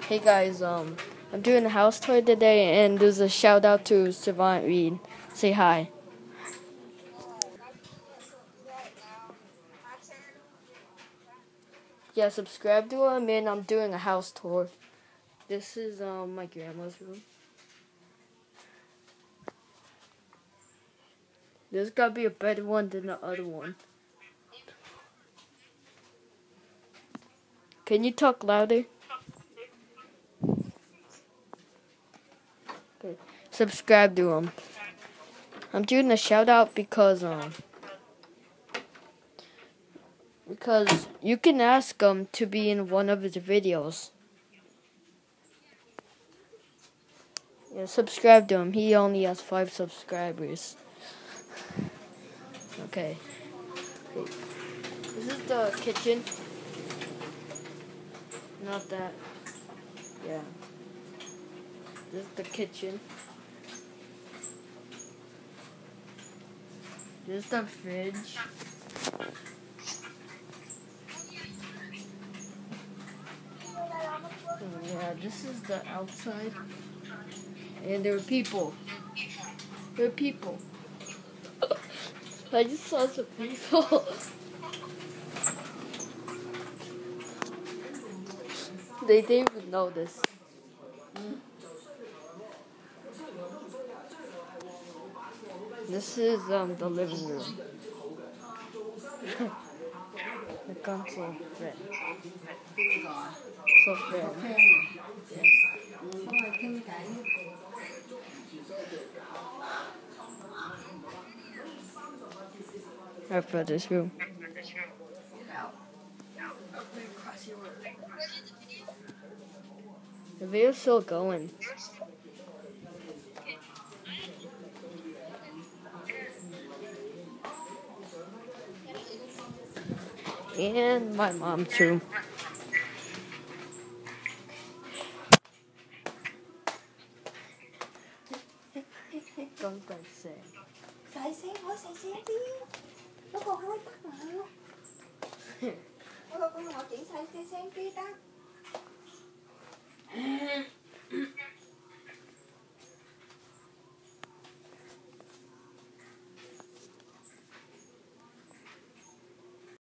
Hey guys, I'm doing a house tour today, and there's a shout out to Savant Reed. Say hi. Yeah, subscribe to him, and I'm doing a house tour. This is my grandma's room. There's gotta be a better one than the other one. Can you talk louder? Okay. Subscribe to him. I'm doing a shout out because you can ask him to be in one of his videos. Yeah, subscribe to him. He only has 5 subscribers. Okay. This is the kitchen. Not that. Yeah. This is the kitchen. This is the fridge. Yeah, this is the outside. And there are people. There are people. I just saw some people. They didn't even know this. This is the living room. The console red. So red. Our brother's room. The video's still going. And my mom's room. Con tài xế. Xài xe thôi, xài xe đi. Nó còn hơi tắt mà. Con hỏi chuyện xài xe kia ta.